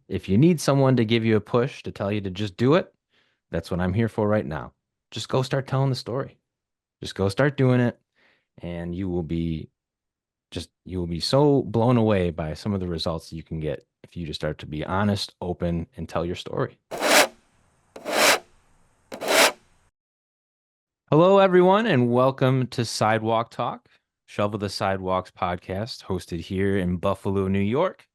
If you need someone to give you a push to tell you to just do it, that's what I'm here for right now. Just go start telling the story. Just go start doing it, and you will be so blown away by some of the results that you can get if you just start to be honest, open, and tell your story. Hello, everyone, and welcome to Sidewalk Talk, Shovel the Sidewalks podcast, hosted here in Buffalo, New York.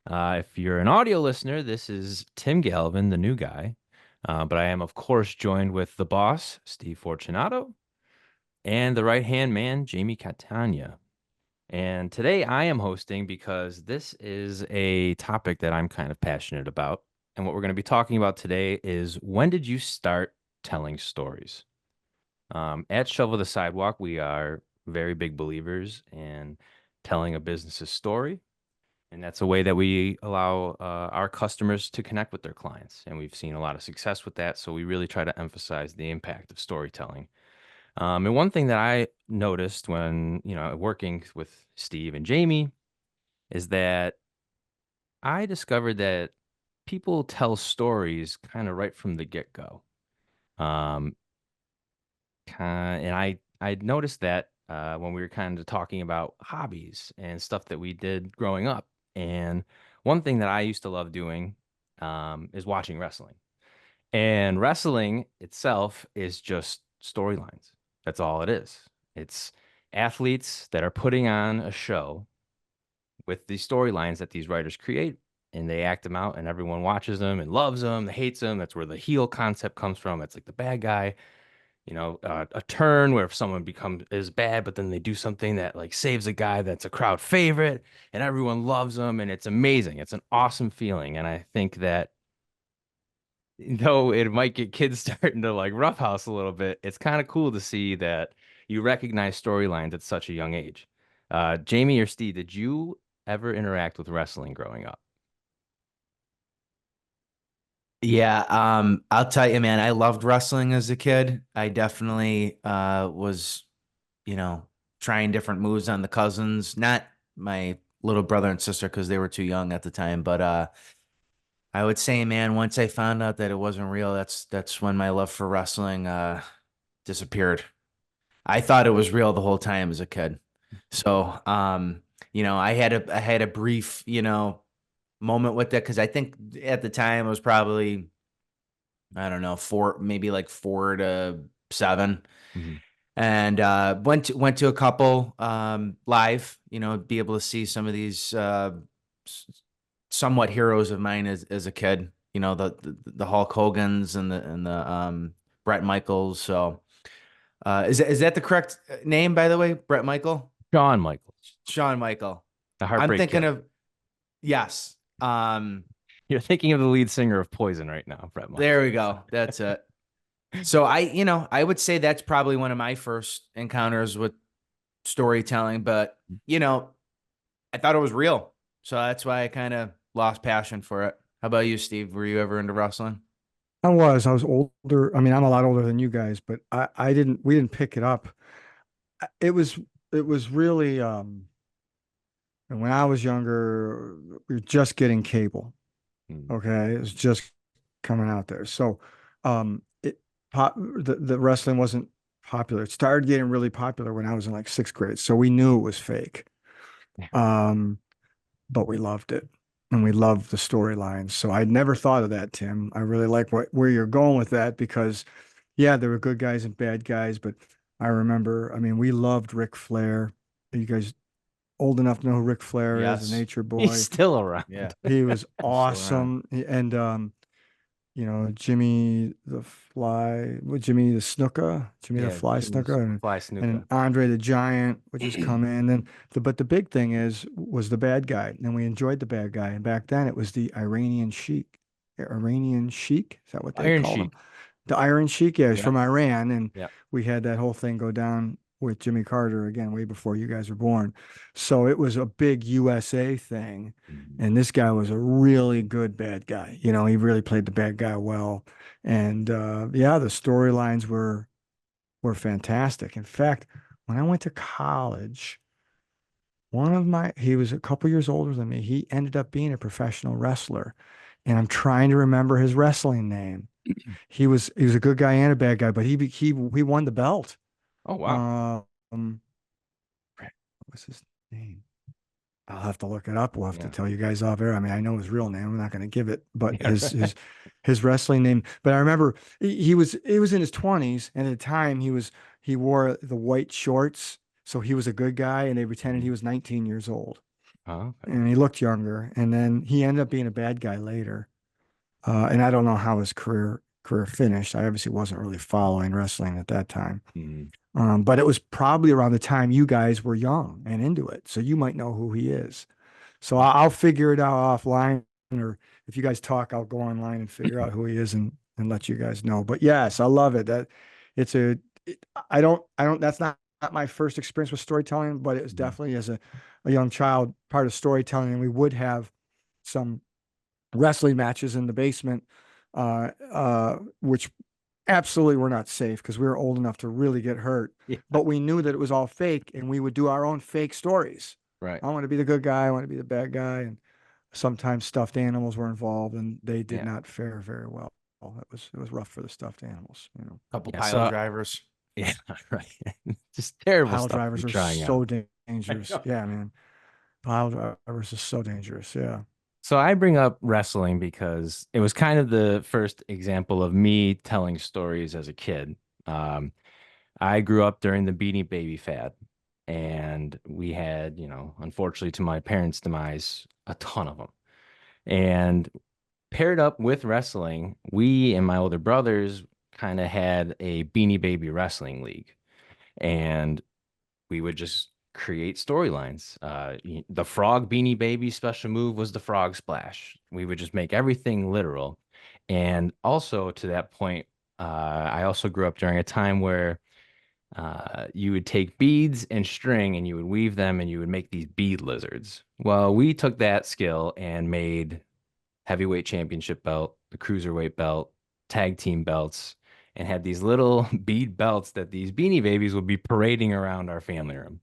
If you're an audio listener, this is Tim Galvin, the new guy. But I am, of course, joined with the boss, Steve Fortunato, and the right-hand man, Jamie Catania. And today I am hosting because this is a topic that I'm kind of passionate about. And what we're going to be talking about today is, when did you start telling stories? At Shovel the Sidewalk, we are very big believers in telling a business's story. And that's a way that we allow our customers to connect with their clients. And we've seen a lot of success with that. So we really try to emphasize the impact of storytelling. And one thing that I noticed when, working with Steve and Jamie is that I discovered that people tell stories kind of right from the get-go. Um, and I noticed that when we were kind of talking about hobbies and stuff that we did growing up. And one thing that I used to love doing is watching wrestling. And wrestling itself is just storylines. That's all it is. It's athletes that are putting on a show with these storylines that these writers create, and they act them out, and everyone watches them and loves them, hates them. That's where the heel concept comes from. It's like the bad guy, a turn where if someone becomes is bad, but then they do something that like saves a guy that's a crowd favorite, and everyone loves them, and it's amazing. It's an awesome feeling, and I think that though it might get kids starting to like roughhouse a little bit, it's kind of cool to see that you recognize storylines at such a young age. Jamie or Steve, did you ever interact with wrestling growing up? Yeah, I'll tell you, man, I loved wrestling as a kid. I definitely was, you know, trying different moves on the cousins, not my little brother and sister because they were too young at the time, but I would say, man, once I found out that it wasn't real, that's when my love for wrestling disappeared. I thought it was real the whole time as a kid. So, I had a brief, moment with that because I think at the time it was probably I don't know, maybe like 4 to 7. Mhm. And went to a couple live, be able to see some of these s- somewhat heroes of mine as a kid, the Hulk Hogan's and the Brett Michaels. So is that the correct name, by the way? Brett Michael? Shawn Michaels, Shawn Michael. the I'm Heartbreak thinking Kid. of yes. You're thinking of the lead singer of Poison right now, Brett There we Michaels. go. That's it. So I would say that's probably one of my first encounters with storytelling, but I thought it was real. So that's why I kind of lost passion for it. How about you, Steve? Were you ever into wrestling? I was older. I mean, I'm a lot older than you guys, but we didn't pick it up. It was really, and when I was younger, we were just getting cable. Mm. Okay. It was just coming out there. So, the wrestling wasn't popular. It started getting really popular when I was in like sixth grade. So we knew it was fake. Um, but we loved it and we loved the storylines. So I'd never thought of that, Tim. I really like where you're going with that because, yeah, there were good guys and bad guys, but I remember, I mean, we loved Ric Flair. Are you guys old enough to know who Ric Flair is, the Yes. Nature He's Boy? still around. Yeah. He was He's still around. awesome. And Jimmy the Fly, Jimmy the Snooker, Jimmy the Yeah, Fly Jimmy Snooker, Fly and Snuka. Andre the Giant would just come in. And but the big thing was the bad guy, and we enjoyed the bad guy. And back then it was the Iranian Sheik. Iranian Sheik, is that what they Iron called him? Sheik. The Iron Sheik, yeah, he's Yeah. from Iran, and Yeah. we had that whole thing go down with Jimmy Carter again, way before you guys were born. So it was a big USA thing, Mhm. and this guy was a really good bad guy. He really played the bad guy well, and yeah, the storylines were fantastic. In fact, when I went to college, he was a couple years older than me. He ended up being a professional wrestler, and I'm trying to remember his wrestling name. He was a good guy and a bad guy, but he won the belt. Oh wow. Um, what was his name? I'll have to look it up. We'll have to Yeah. tell you guys off air. I mean, I know his real name. I'm not going to give it, but Yeah. his wrestling name. But I remember he was in his 20s, and at the time he wore the white shorts, so he was a good guy, and they pretended he Mhm. was 19 years old, Oh, okay. and he looked younger. And then he ended up being a bad guy later. And I don't know how his career finished. I obviously wasn't really following wrestling at that time. Mhm. But it was probably around the time you guys were young and into it, so you might know who he is. So I'll figure it out offline, or if you guys talk, I'll go online and figure out who he is and let you guys know. But yes, I love it. That it's a I don't that's not my first experience with storytelling, but it was Mhm. definitely as a young child part of storytelling, and we would have some wrestling matches in the basement, which absolutely were not safe because we were old enough to really get hurt. Yeah. But we knew that it was all fake, and we would do our own fake stories. Right. I want to be the good guy. I want to be the bad guy. And sometimes stuffed animals were involved, and they did Yeah. not fare very well. It was rough for the stuffed animals. Couple Yeah. pile drivers. Yeah, right. Just terrible Pile stuff to be drivers are trying out. so I dangerous. know. Yeah, man. Pile drivers are so dangerous. Yeah. So I bring up wrestling because it was kind of the first example of me telling stories as a kid. Um, I grew up during the Beanie Baby fad, and we had, unfortunately to my parents' demise, a ton of them. And paired up with wrestling, we and my older brothers kind of had a Beanie Baby wrestling league. And we would just create storylines. The frog Beanie Baby special move was the frog splash. We would just make everything literal. And also to that point, I also grew up during a time where you would take beads and string and you would weave them and you would make these bead lizards. Well, we took that skill and made heavyweight championship belt, the cruiserweight belt, tag team belts, and had these little bead belts that these Beanie Babies would be parading around our family room.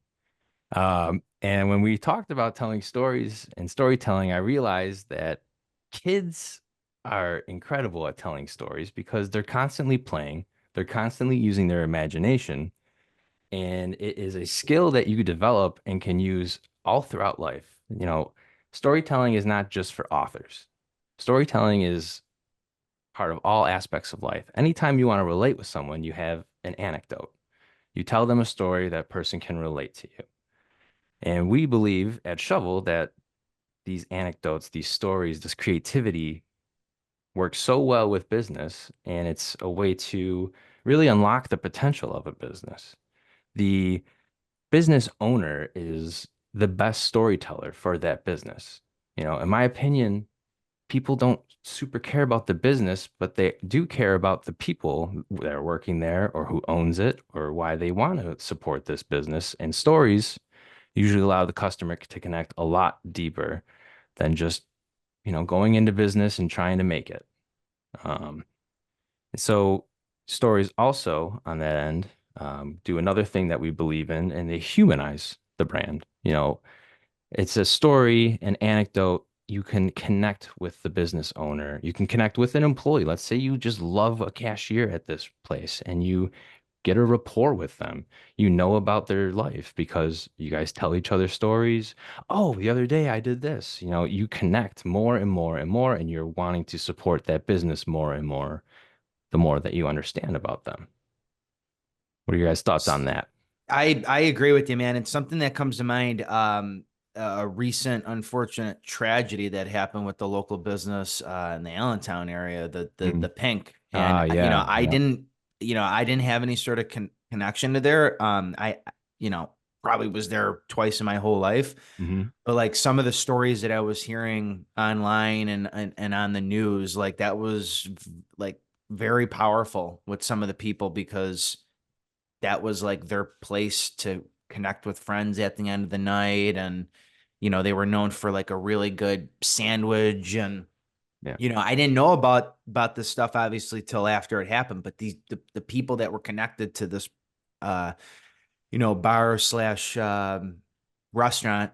And when we talked about telling stories and storytelling, I realized that kids are incredible at telling stories because they're constantly playing, they're constantly using their imagination, and it is a skill that you develop and can use all throughout life. Storytelling is not just for authors. Storytelling is part of all aspects of life. Anytime you want to relate with someone, you have an anecdote. You tell them a story that person can relate to you. And we believe at Shovel that these anecdotes, these stories, this creativity works so well with business, and it's a way to really unlock the potential of a business. The business owner is the best storyteller for that business. In my opinion, people don't super care about the business, but they do care about the people that are working there or who owns it or why they want to support this business. And stories usually allow the customer to connect a lot deeper than just, going into business and trying to make it. Um, so stories also on that end do another thing that we believe in, and they humanize the brand. It's a story, an anecdote. You can connect with the business owner. You can connect with an employee. Let's say you just love a cashier at this place and you get a rapport with them. You know about their life because you guys tell each other stories. Oh, the other day I did this. You connect more and more and more, and you're wanting to support that business more and more the more that you understand about them. What are your guys' thoughts on that? I agree with you, man. It's something that comes to mind. A recent unfortunate tragedy that happened with the local business in the Allentown area, the Pink, and Yeah. Yeah. I didn't have any sort of connection to there. I probably was there twice in my whole life, Hmm. but like some of the stories that I was hearing online and on the news, like that was like very powerful with some of the people because that was like their place to connect with friends at the end of the night. And, they were known for like a really good sandwich. And, Yeah. I didn't know about this stuff obviously till after it happened, but the people that were connected to this, uh, bar slash, restaurant,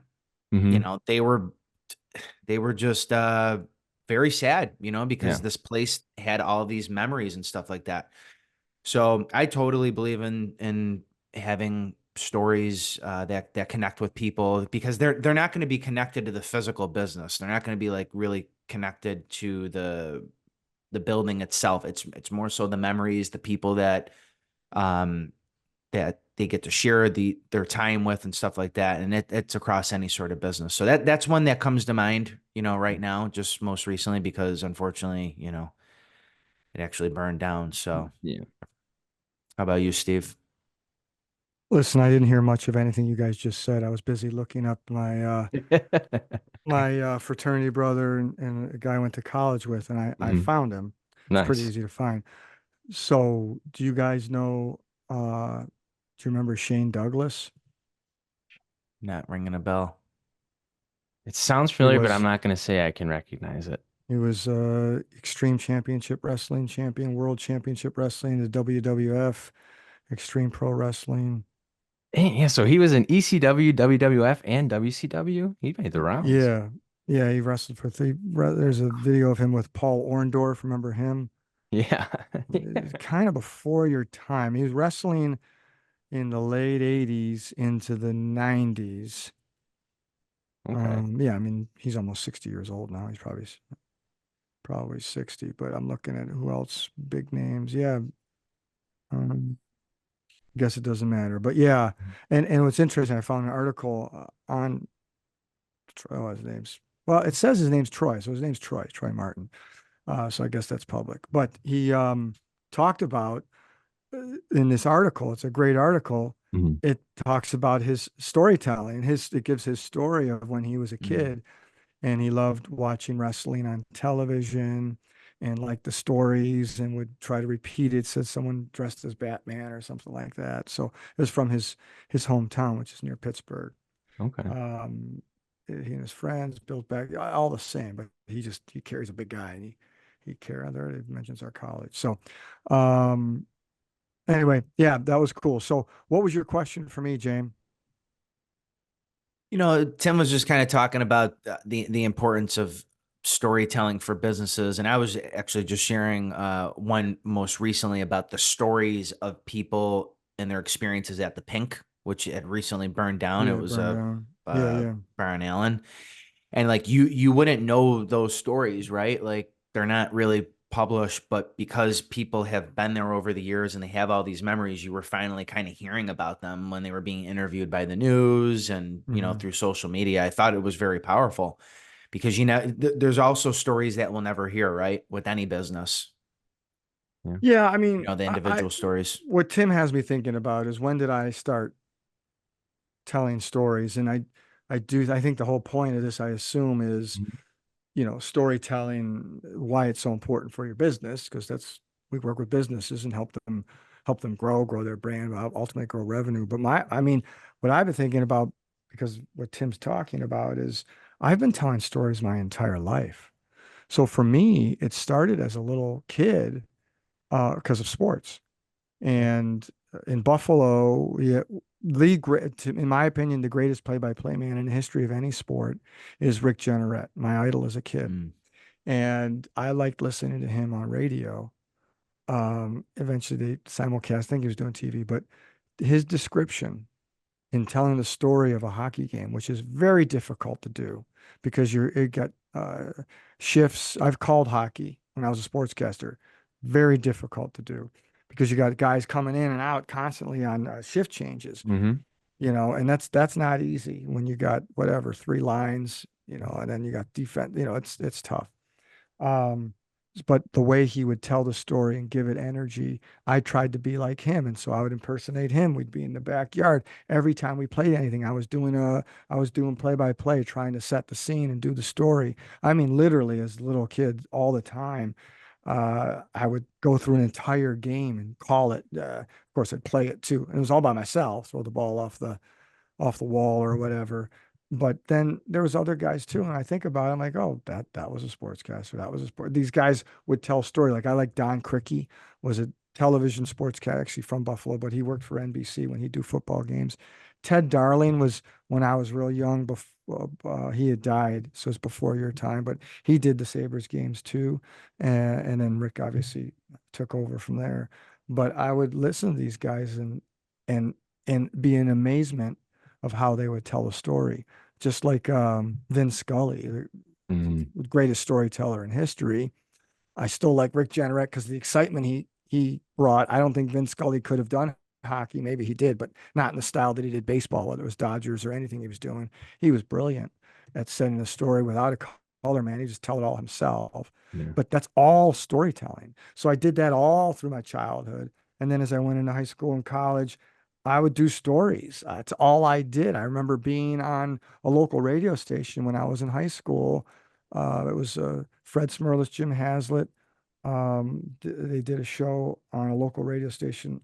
Hmm. they were just, very sad, you know, because Yeah. this place had all these memories and stuff like that. So I totally believe in having stories that connect with people, because they're not going to be connected to the physical business. They're not going to be like really connected to the building itself. It's more so the memories, the people um that they get to share their time with and stuff like that. And it's across any sort of business. So that's one that comes to mind, you know, right now, just most recently, because unfortunately, you know, it actually burned down. So Yeah. how about you, Steve? Listen, I didn't hear much of anything you guys just said. I was busy looking up my fraternity brother and a guy I went to college with, and I Mhm. found him. It's pretty Nice. easy to find. So, do you guys know, do you remember Shane Douglas? Not ringing a bell. It sounds He familiar, but I'm was not going to say I can recognize it. he was Extreme Championship Wrestling champion, World Championship Wrestling, the WWF, Extreme Pro Wrestling. Yeah, so he was in ECW, WWF, and WCW. He made the rounds. Yeah. Yeah, he wrestled for three. There's a video of him with Paul Orndorff. Remember him? Yeah. Kind of before your time. He was wrestling in the late 80s into the 90s. Okay. Yeah, I mean, he's almost 60 years old now. He's probably 60, but I'm looking at who else, big names. Yeah, guess it doesn't matter. But yeah, and what's interesting, I found an article on oh, his name's well, it says his name's Troy, so his name's Troy Martin. So I guess that's public. But he talked about in this article, it's a great article. Mhm. It talks about his storytelling. It gives his story of when he was a Mm, kid and he loved watching wrestling on television and liked the stories and would try to repeat it. Said someone dressed as Batman or something like that. So it was from his hometown, which is near Pittsburgh. Okay. He and his friends built back all the same, but he carries a big guy and he carries there. It mentions our college. So um, anyway, yeah, that was cool. So what was your question for me, James? You know, Tim was just kind of talking about the importance of storytelling for businesses, and I was actually just sharing one most recently about the stories of people and their experiences at the Pink, which had recently burned down. It Yeah, was burn down. Yeah, uh yeah. Byron Allen, and like you wouldn't know those stories, right? Like they're not really published, but because people have been there over the years and they have all these memories, you were finally kind of hearing about them when they were being interviewed by the news and, you know, Hmm. through social media. I thought it was very powerful because, you know, there's also stories that we'll never hear, right? With any business, Yeah. Yeah, I you mean, know, the individual stories. what Tim has me thinking about is when did I start telling stories? And I think the whole point of this, I assume, is, Mhm. storytelling, why it's so important for your business, because we work with businesses and help them grow their brand, ultimately grow revenue. But I mean, what I've been thinking about, because what Tim's talking about is I've been telling stories my entire life. So for me, it started as a little kid, because of sports. And in Buffalo, yeah, in my opinion, the greatest play-by-play man in the history of any sport is Rick Jeanneret, my idol as a kid. Mm, And I liked listening to him on radio. Eventually, they simulcast. I think he was doing TV, but his description in telling the story of a hockey game, which is very difficult to do because it got shifts. I've called hockey when I was a sportscaster. Very difficult to do because you got guys coming in and out constantly on shift changes, Mhm. and that's not easy when you got whatever three lines, and then you got defense. It's tough. Um, but the way he would tell the story and give it energy, I tried to be like him, and so I would impersonate him. We'd be in the backyard every time we played anything. I was doing play by play, trying to set the scene and do the story. I mean, literally, as little kids, all the time. I would go through an entire game and call it. Of course, I'd play it too. And it was all by myself, throw the ball off the wall or whatever. But then there was other guys too, and I think about it, I'm like, oh, that was a sportscaster. That was a sport. These guys would tell story. Like I like Don Criqui, was a television sportscaster, actually from Buffalo, but he worked for NBC when he'd do football games. Ted Darling was when I was real young, he had died, so it's before your time, but he did the Sabres games too. And then Rick obviously took over from there. But I would listen to these guys and and be in amazement of how they would tell a story. Just like Vin Scully, Mm, the greatest storyteller in history. I still like Rick Janneret because the excitement he brought. I don't think Vince Scully could have done hockey. Maybe he did, but not in the style that he did baseball, whether it was Dodgers or anything he was doing. He was brilliant at setting the story without a color man. He just tell it all himself. yeah. But that's all storytelling. So I did that all through my childhood. And then as I went into high school and college, I would do stories. That's all I did. I remember being on a local radio station when I was in high school. It was Fred Smirlis, Jim Hazlitt. They did a show on a local radio station.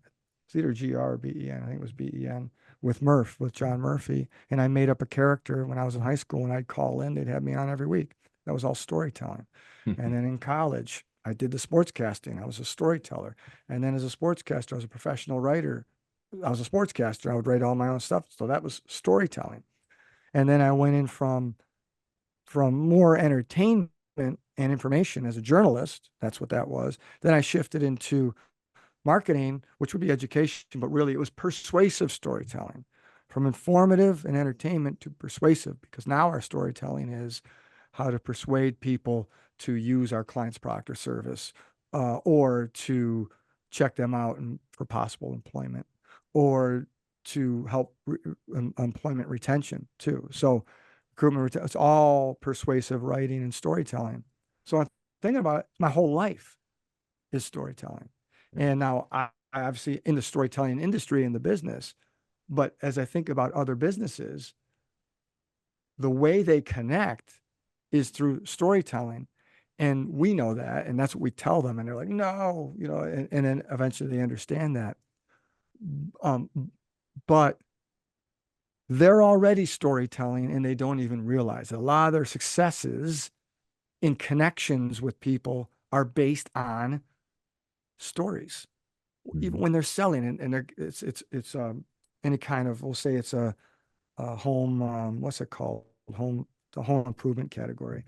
It's either GR or BEN. I think it was BEN with Murph, with John Murphy. And I made up a character when I was in high school and I'd call in. They'd have me on every week. That was all storytelling. And then in college, I did the sportscasting. I was a storyteller. And then as a sportscaster, I was a professional writer. I was a sportscaster. I would write all my own stuff. So that was storytelling. And then I went in from more entertainment and information as a journalist. That's what that was. Then I shifted into marketing, which would be education, but really it was persuasive storytelling, from informative and entertainment to persuasive, because now our storytelling is how to persuade people to use our client's product or service, or to check them out for possible employment, or to help employment retention too. So recruitment, it's all persuasive writing and storytelling. So I'm thinking about it, my whole life is storytelling. And now I obviously in the storytelling industry in the business, but as I think about other businesses, the way they connect is through storytelling. And we know that, and that's what we tell them. And they're like, no, and then eventually they understand that. Um, but they're already storytelling and they don't even realize it. A lot of their successes in connections with people are based on stories. Even when they're selling and it's any kind of, we'll say it's a home, what's it called? The home improvement category.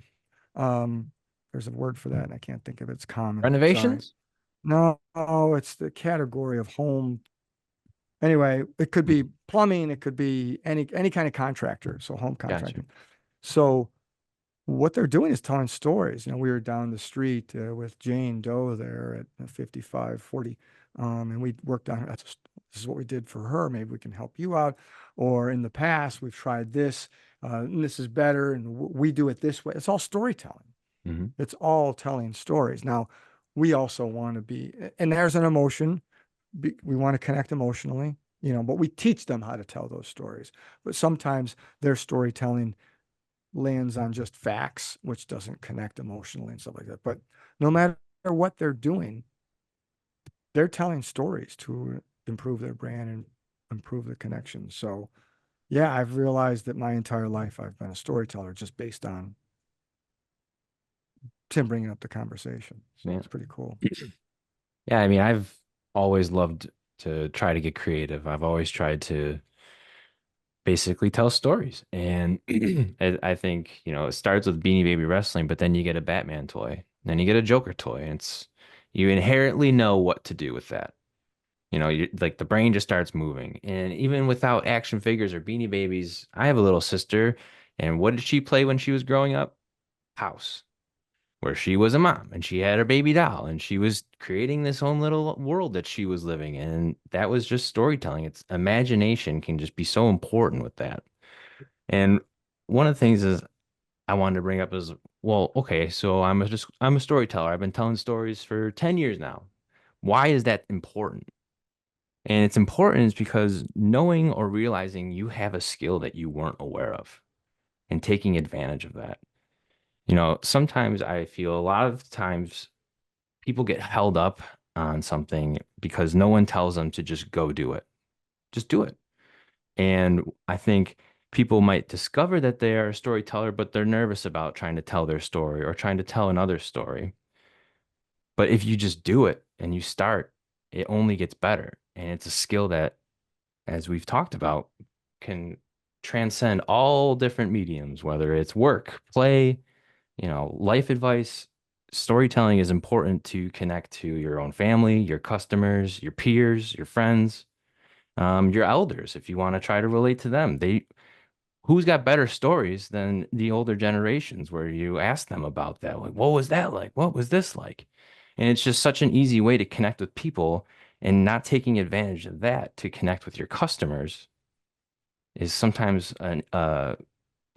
Um, there's a word for that and I can't think of it. It's common. Sorry. Renovations? No, it's the category of home. Anyway, it could be plumbing, it could be any kind of contractor, so home Gotcha. contracting. So what they're doing is telling stories. We were down the street with Jane Doe there at 5540, and we worked on this is what we did for her. Maybe we can help you out. Or in the past, we've tried this, and this is better, and we do it this way. It's all storytelling. Mm-hmm. It's all telling stories. Now, we also want to be, and there's an emotion. We want to connect emotionally, but we teach them how to tell those stories. But sometimes their storytelling lands on just facts, which doesn't connect emotionally and stuff like that. But no matter what they're doing, they're telling stories to improve their brand and improve the connection. So, yeah, I've realized that my entire life I've been a storyteller just based on Tim bringing up the conversation. So Yeah. it's pretty cool. Yeah, I mean, I've always loved to try to get creative. I've always tried to basically tell stories. And I think, it starts with Beanie Baby Wrestling, but then you get a Batman toy, then you get a Joker toy. And you inherently know what to do with that. Like the brain just starts moving. And even without action figures or Beanie Babies, I have a little sister. And what did she play when she was growing up? House, where she was a mom and she had her baby doll and she was creating this own little world that she was living in. And that was just storytelling. It's imagination can just be so important with that. And one of the things is I wanted to bring up is, well, okay, so I'm a storyteller. I've been telling stories for 10 years now. Why is that important? And it's important is because knowing or realizing you have a skill that you weren't aware of and taking advantage of that. Sometimes I feel a lot of times people get held up on something because no one tells them to just go do it. Just do it. And I think people might discover that they are a storyteller, but they're nervous about trying to tell their story or trying to tell another story. But if you just do it and you start, it only gets better. And it's a skill that, as we've talked about, can transcend all different mediums, whether it's work, play, life advice. Storytelling is important to connect to your own family, your customers, your peers, your friends, your elders, if you want to try to relate to them. Who's got better stories than the older generations where you ask them about that? Like, what was that like? What was this like? And it's just such an easy way to connect with people, and not taking advantage of that to connect with your customers is sometimes a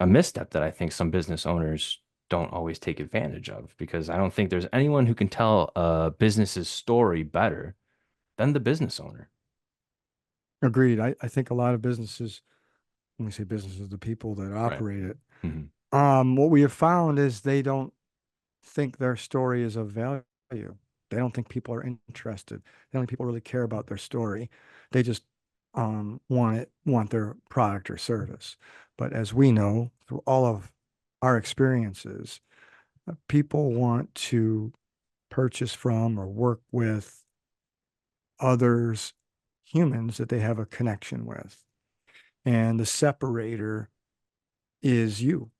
misstep that I think some business owners don't always take advantage of, because I don't think there's anyone who can tell a business's story better than the business owner. Agreed. I think a lot of businesses, when we say businesses, the people that Right. operate it, Hmm. what we have found is they don't think their story is of value. They don't think people are interested. They don't think people really care about their story. They just want their product or service. But as we know through all of our experiences, people want to purchase from or work with others, humans that they have a connection with. And the separator is you,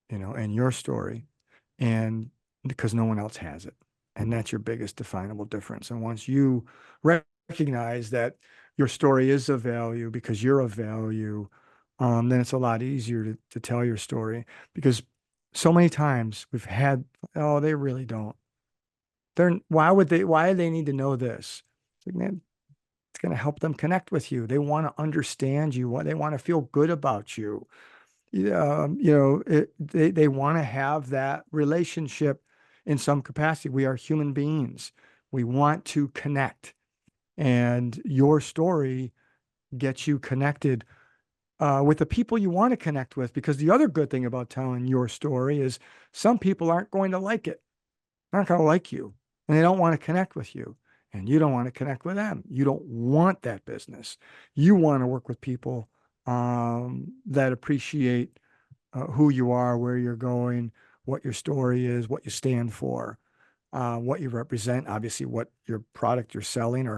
and your story. And because no one else has it. And that's your biggest definable difference. And once you recognize that your story is of value because you're of value, then it's a lot easier to tell your story. Because so many times we've had, oh, they really don't. Why do they need to know this? It's like, man, it's going to help them connect with you. They want to understand you. They want to feel good about you. They want to have that relationship in some capacity. We are human beings. We want to connect, and your story gets you connected with the people you want to connect with. Because the other good thing about telling your story is some people aren't going to like it, aren't going to like you, and they don't want to connect with you, and you don't want to connect with them. You don't want that business. You want to work with people that appreciate who you are, where you're going, what your story is, what you stand for, what you represent, obviously what your product you're selling,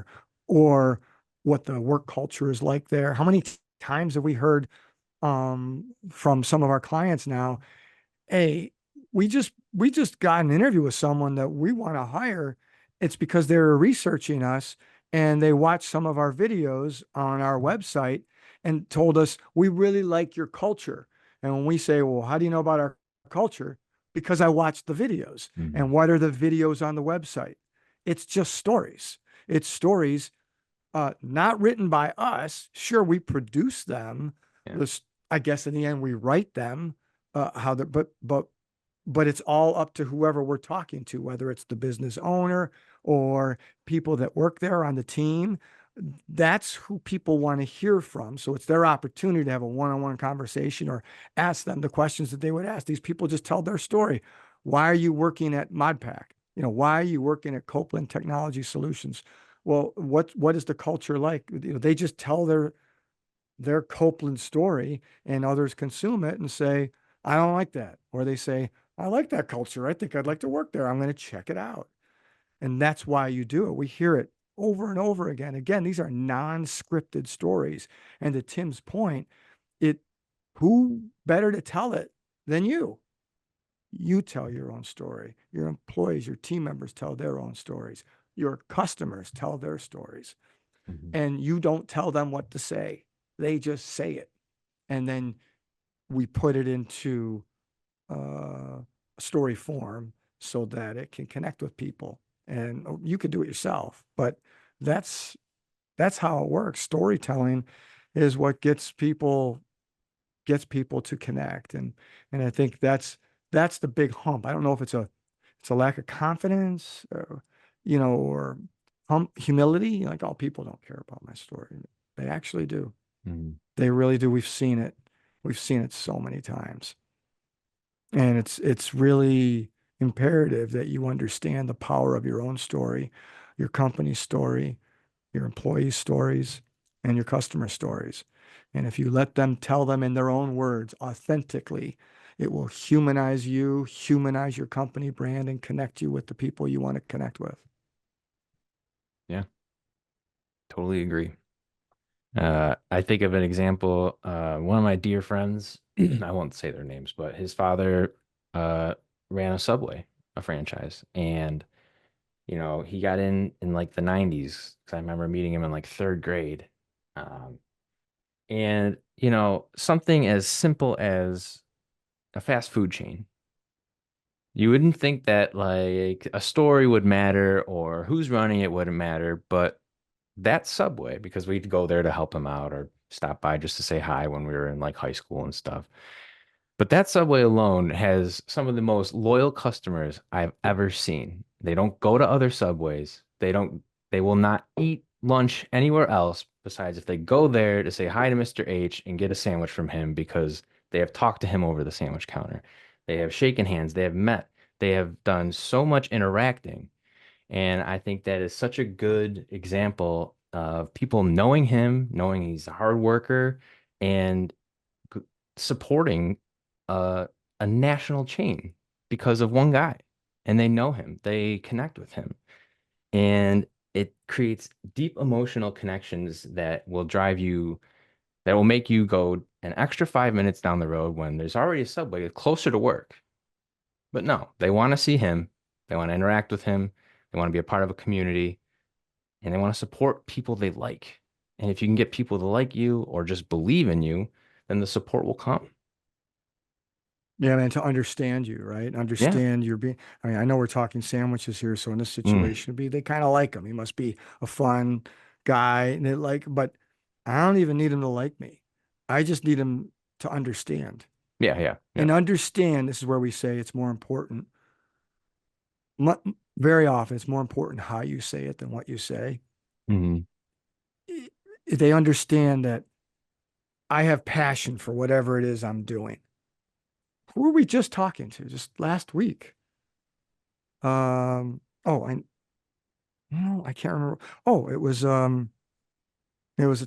or what the work culture is like there. How many times have we heard from some of our clients now, hey, we just got an interview with someone that we want to hire. It's because they were researching us and they watched some of our videos on our website and told us we really like your culture. And when we say, well, how do you know about our culture? Because I watched the videos. Hmm. And what are the videos on the website? It's just stories. It's stories not written by us. Sure, we produce them. Yeah. This, I guess, in the end, we write them. How the but it's all up to whoever we're talking to, whether it's the business owner or people that work there on the team. That's who people want to hear from. So it's their opportunity to have a one-on-one conversation or ask them the questions that they would ask. These people just tell their story. Why are you working at ModPack? Why are you working at Copeland Technology Solutions? Well, what is the culture like? They just tell their Copeland story, and others consume it and say, I don't like that. Or they say, I like that culture. I think I'd like to work there. I'm going to check it out. And that's why you do it. We hear it over and over again. Again, these are non-scripted stories. And to Tim's point, it who better to tell it than you? You tell your own story. Your employees, your team members tell their own stories. Your customers tell their stories. Hmm. And you don't tell them what to say. They just say it. And then we put it into story form so that it can connect with people. And you could do it yourself, but that's that's how it works. Storytelling is what gets people to connect. And I think that's the big hump. I don't know if it's a lack of confidence or humility. Like, oh, people don't care about my story. They actually do. Hmm. They really do. We've seen it. We've seen it so many times. And it's really imperative that you understand the power of your own story, your company's story, your employees' stories, and your customer stories. And if you let them tell them in their own words authentically, it will humanize you, humanize your company brand, and connect you with the people you want to connect with. Yeah, totally agree. I think of an example. One of my dear friends, I won't say their names, but his father uh, ran a Subway, a franchise, and he got in like the 90s because I remember meeting him in like third grade. Um, and something as simple as a fast food chain. You wouldn't think that like a story would matter or who's running it wouldn't matter, but that Subway, because we'd go there to help him out or stop by just to say hi when we were in like high school and stuff. But that Subway alone has some of the most loyal customers I've ever seen. They don't go to other Subways. They will not eat lunch anywhere else besides if they go there to say hi to Mr. H and get a sandwich from him because they have talked to him over the sandwich counter. They have shaken hands, they have met, they have done so much interacting. And I think that is such a good example of people knowing him, knowing he's a hard worker, and g- supporting uh, a national chain because of one guy. And they know him, they connect with him. And it creates deep emotional connections that will make you go an extra 5 minutes down the road when there's already a subway closer to work. But no, they want to see him, they want to interact with him, they want to be a part of a community, and they want to support people they like. And if you can get people to like you or just believe in you, then the support will come. Yeah, man, to understand you, right? Yeah. Understand you're being, I mean, I know we're talking sandwiches here, so in this Mm. situation, they kind of like him. He must be a fun guy, and they like, but I don't even need him to like me. I just need him to understand. Yeah, yeah, yeah. And understand, this is where we say it's more important. Very often, it's more important how you say it than what you say. Hmm. They understand that I have passion for whatever it is I'm doing. Who were we just talking to just last week? Oh, I no, I can't remember. Oh, it was a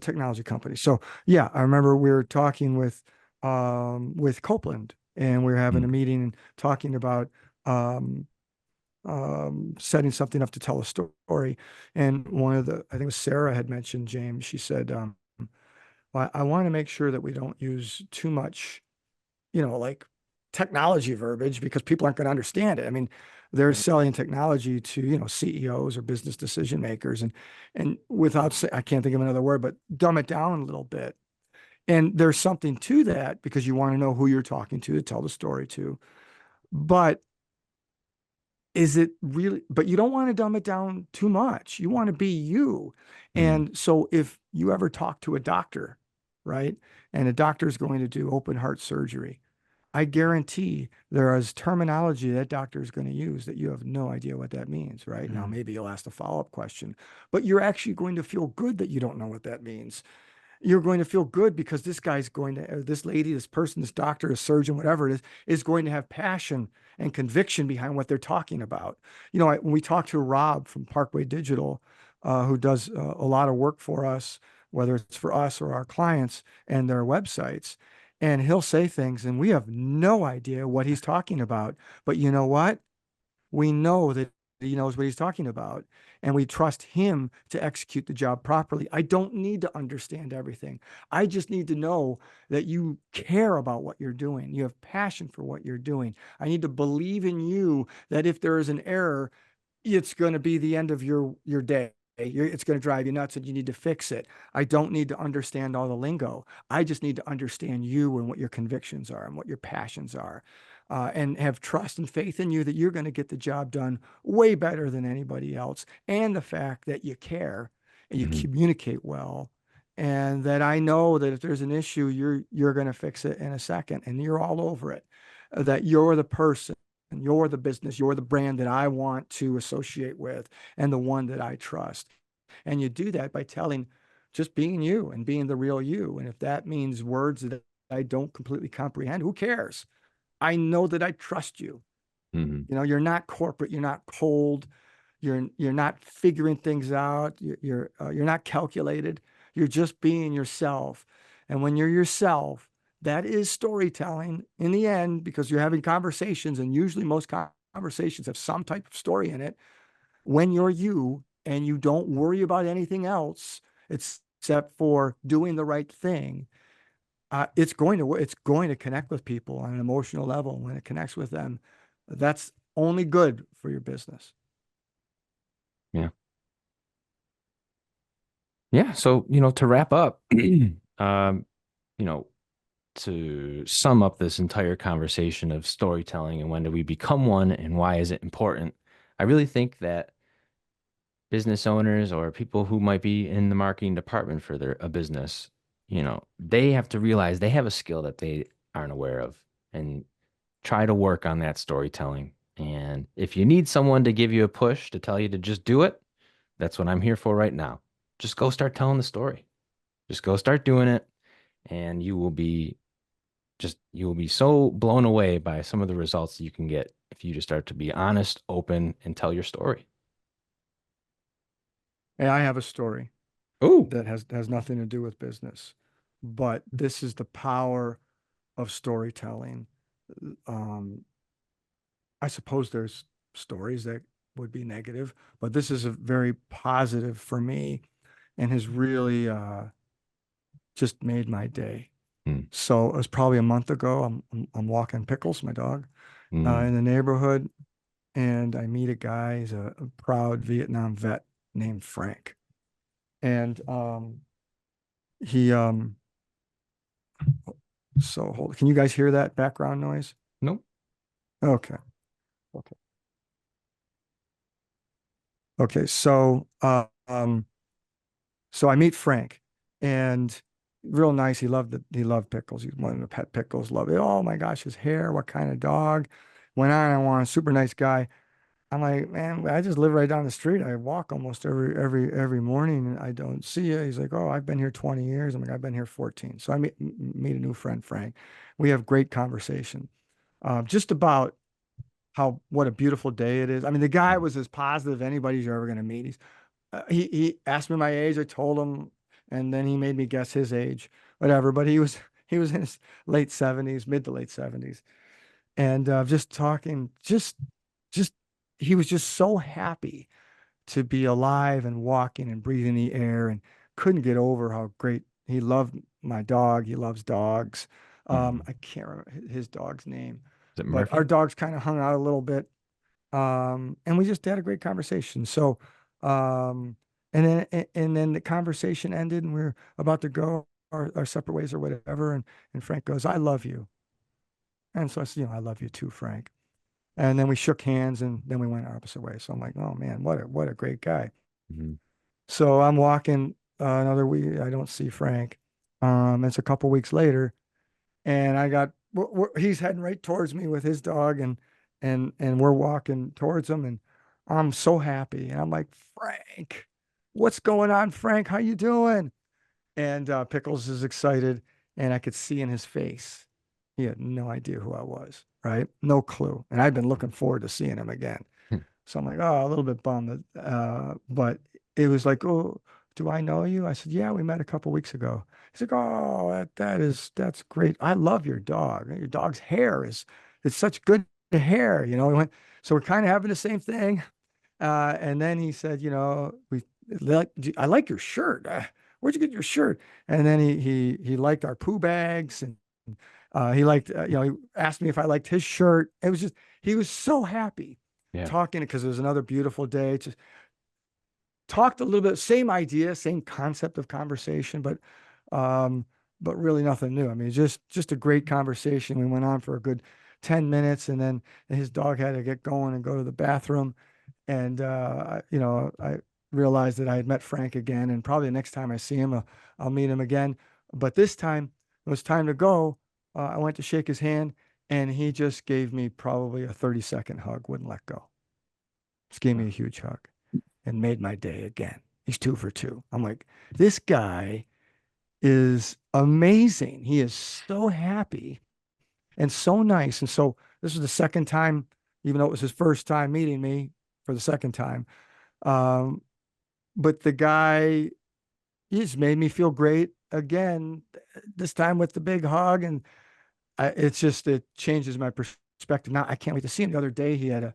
technology company. So yeah, I remember we were talking with Copeland, and we were having a Mm. meeting and talking about um setting something up to tell a story. And I think it was Sarah had mentioned James. She said, well, I want to make sure that we don't use too much, like technology verbiage because people aren't going to understand it. I mean, they're selling technology to, CEOs or business decision makers, and without say, I can't think of another word, but dumb it down a little bit. And there's something to that because you want to know who you're talking to tell the story to. But is it really, but you don't want to dumb it down too much. You want to be you. Mm. And so if you ever talk to a doctor, right, and a doctor is going to do open heart surgery, I guarantee there is terminology that doctor is going to use that you have no idea what that means, right? Now, Mm. maybe you'll ask a follow-up question, but you're actually going to feel good that you don't know what that means. You're going to feel good because this guy's going to, or this lady, this person, this doctor, this surgeon, whatever it is going to have passion and conviction behind what they're talking about. When we talk to Rob from Parkway Digital, who does a lot of work for us, whether it's for us or our clients and their websites, and he'll say things and we have no idea what he's talking about. But you know what? We know that he knows what he's talking about, and we trust him to execute the job properly. I don't need to understand everything. I just need to know that you care about what you're doing. You have passion for what you're doing. I need to believe in you that if there is an error, it's going to be the end of your day. It's going to drive you nuts and you need to fix it. I don't need to understand all the lingo. I just need to understand you and what your convictions are and what your passions are, and have trust and faith in you that you're going to get the job done way better than anybody else. And the fact that you care and you Hmm. communicate well, and that I know that if there's an issue, you're going to fix it in a second and you're all over it. That you're the person, and you're the business, you're the brand that I want to associate with and the one that I trust. And you do that by just being you and being the real you. And if that means words that I don't completely comprehend, who cares? I know that I trust you. Hmm. You're not corporate, you're not cold, you're not figuring things out, you're not calculated. You're just being yourself. And when you're yourself, that is storytelling in the end because you're having conversations, and usually most conversations have some type of story in it. When you're you and you don't worry about anything else, it's except for doing the right thing, it's going to connect with people on an emotional level. When it connects with them, that's only good for your business. Yeah. Yeah. So, to wrap up, um, you know, to sum up this entire conversation of storytelling and when do we become one and why is it important, I really think that business owners or people who might be in the marketing department for a business, they have to realize they have a skill that they aren't aware of and try to work on that storytelling. And if you need someone to give you a push to tell you to just do it, that's what I'm here for right now. Just go start telling the story. Just go start doing it, and you will be so blown away by some of the results that you can get if you just start to be honest, open, and tell your story. And I have a story Oh, that has nothing to do with business, but this is the power of storytelling. Um, I suppose there's stories that would be negative, but this is a very positive for me and has really just made my day. mm, So it was probably a month ago. I'm walking Pickles, my dog, mm, in the neighborhood, and I meet a guy. He's a proud Vietnam vet named Frank, and he so hold. Can you guys hear that background noise? nope. Okay. Okay. Okay. So I meet Frank, and real nice. He loved pickles. He wanted to pet pickles. Loved it. Oh my gosh, his hair. What kind of dog? Went on and on. Super nice guy. I'm like, man, I just live right down the street. I walk almost every morning, and I don't see you. He's like, oh, I've been here 20 years. I'm like, I've been here 14. So I meet a new friend, Frank. We have great conversation, just about how what a beautiful day it is. I mean, the guy was as positive as anybody's you're ever going to meet. He asked me my age. I told him, and then he made me guess his age, whatever. But he was in his late 70s, mid to late 70s, and just talking, just he was just so happy to be alive and walking and breathing the air, and couldn't get over how great he loved my dog. He loves dogs. Mm. I can't remember his dog's name, Is it but our Murphy? dogs kind of hung out a little bit, and we just had a great conversation. So, um, and then the conversation ended, and we are about to go our separate ways or whatever. And Frank goes, "I love you," and so I said, "I love you too, Frank." And then we shook hands, and then we went our opposite ways. So I'm like, "Oh man, what a great guy." Hmm. So I'm walking another week. I don't see Frank. It's a couple weeks later, and he's heading right towards me with his dog, and we're walking towards him, and I'm so happy, and I'm like, Frank, what's going on, Frank? How you doing? And Pickles is excited, and I could see in his face he had no idea who I was, right? No clue, and I'd been looking forward to seeing him again. So I'm like, oh, a little bit bummed. But it was like, oh, do I know you? I said, yeah, we met a couple weeks ago. He's like, oh, that's great. I love your dog. Your dog's hair it's such good hair. We went, so we're kind of having the same thing. And then he said, I like your shirt. Where'd you get your shirt? And then he liked our poo bags, and he liked, he asked me if I liked his shirt. It was just, he was so happy Yeah. talking because it was another beautiful day. Just talked a little bit, same idea, same concept of conversation, um, but really nothing new. I mean, just a great conversation. We went on for a good 10 minutes, and then his dog had to get going and go to the bathroom. And I realized that I had met Frank again, and probably the next time I see him, I'll meet him again. But this time it was time to go. I went to shake his hand, and he just gave me probably a 30-second hug, wouldn't let go. Just gave me a huge hug and made my day again. He's 2 for 2. I'm like, this guy is amazing. He is so happy and so nice. And so this was the second time, even though it was his first time meeting me for the second time. Um, but the guy, he just made me feel great again, this time with the big hug. And it changes my perspective. Now I can't wait to see him. The other day, he had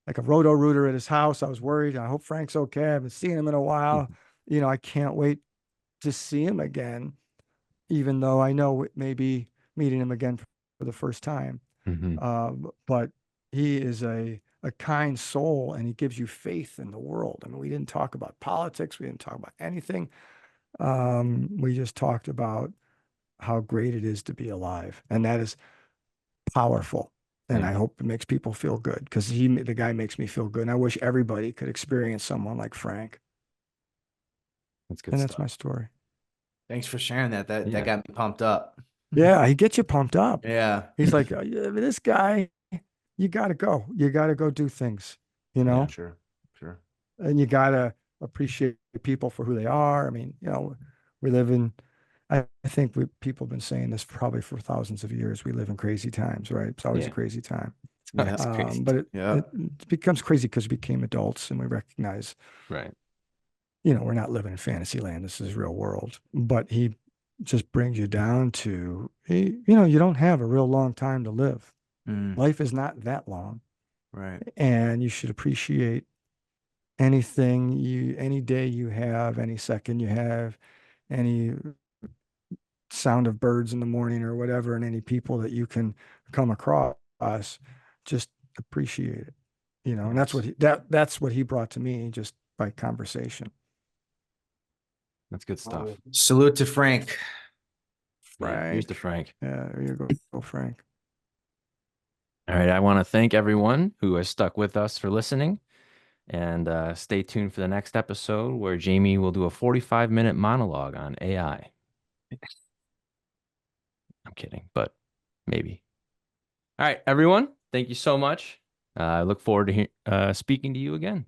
like a roto rooter at his house. I was worried. I hope Frank's okay. I haven't seen him in a while. I can't wait to see him again, even though I know it may be meeting him again for the first time. Mhm. But he is a kind soul, and he gives you faith in the world. I mean, we didn't talk about politics. We didn't talk about anything. We just talked about how great it is to be alive. And that is powerful. And I Yeah. hope it makes people feel good, because the guy makes me feel good. And I wish everybody could experience someone like Frank. That's good And that's stuff. my story. Thanks for sharing that. That Yeah. got me pumped up. Yeah, he gets you pumped up. Yeah. He's like, yeah, this guy, you got to go. You got to go do things, you know, Sure. Sure. and you got to appreciate people for who they are. I mean, we live in, I think people have been saying this probably for thousands of years. We live in crazy times, right? It's always a Yeah. crazy time. Yeah. That's crazy. But Yeah. it becomes crazy because we became adults and we recognize, Right. we're not living in fantasy land. This is real world. But he just brings you down to, you don't have a real long time to live. Mm, Life is not that long, right. and you should appreciate any day you have, any second you have, any sound of birds in the morning or whatever, and any people that you can come across. Just appreciate it, and that's Yes. what that's what he brought to me just by conversation. That's good stuff. Salute to Frank. Yeah, here's Frank. to Frank. Yeah, there you go, Frank. All right. I want to thank everyone who has stuck with us for listening. And stay tuned for the next episode where Jamie will do a 45-minute monologue on AI. I'm kidding, but maybe. All right, everyone. Thank you so much. I look forward to speaking to you again.